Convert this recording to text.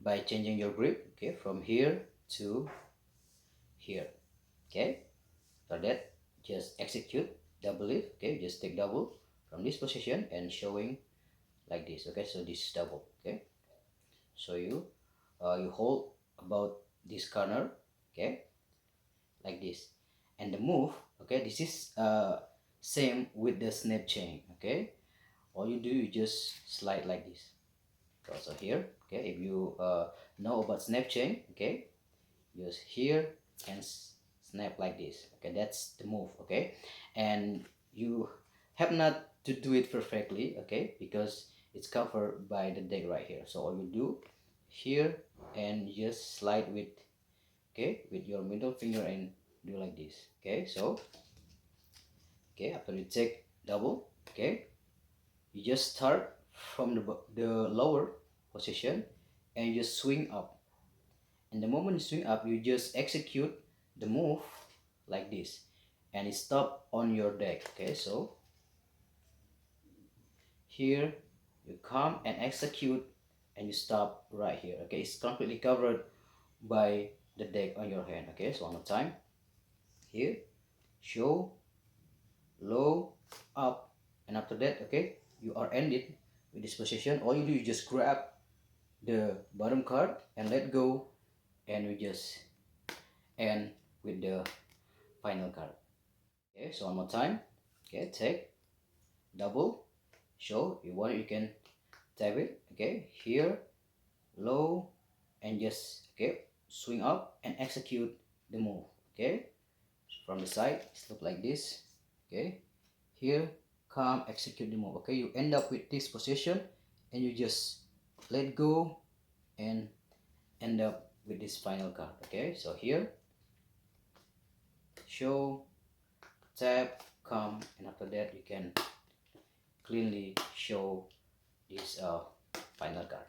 by changing your grip, okay, from here to here, okay. For that, just execute double it, okay, just take double from this position and showing like this, okay. So this is double, okay. So you hold about this corner, okay, like this, and the move, okay, this is same with the snap chain, okay. All you do, you just slide like this. Also here, okay, if you know about snap chain, okay, just here and snap like this, okay. That's the move, okay. And you have not to do it perfectly, okay, because it's covered by the deck right here. So all you do here and just slide with, okay, with your middle finger and do like this, okay. So okay, after you take double, okay, you just start from the lower position and you just swing up, and the moment you swing up, you just execute the move like this, and it stop on your deck, okay. So here you come and execute and you stop right here, okay. It's completely covered by the deck on your hand, okay. So one more time, here, show, low, up, and after that, okay, you are ended with this position. All you do, you just grab the bottom card and let go, and you just end with the final card, okay. So one more time, okay, take double, show, you want it, you can tap it, okay, here, low, and just, okay, swing up and execute the move, okay. From the side, it's look like this, okay. Here, come, execute the move, okay. You end up with this position and you just let go and end up with this final card, okay. So here, show, tap, come, and after that you can cleanly show this final card.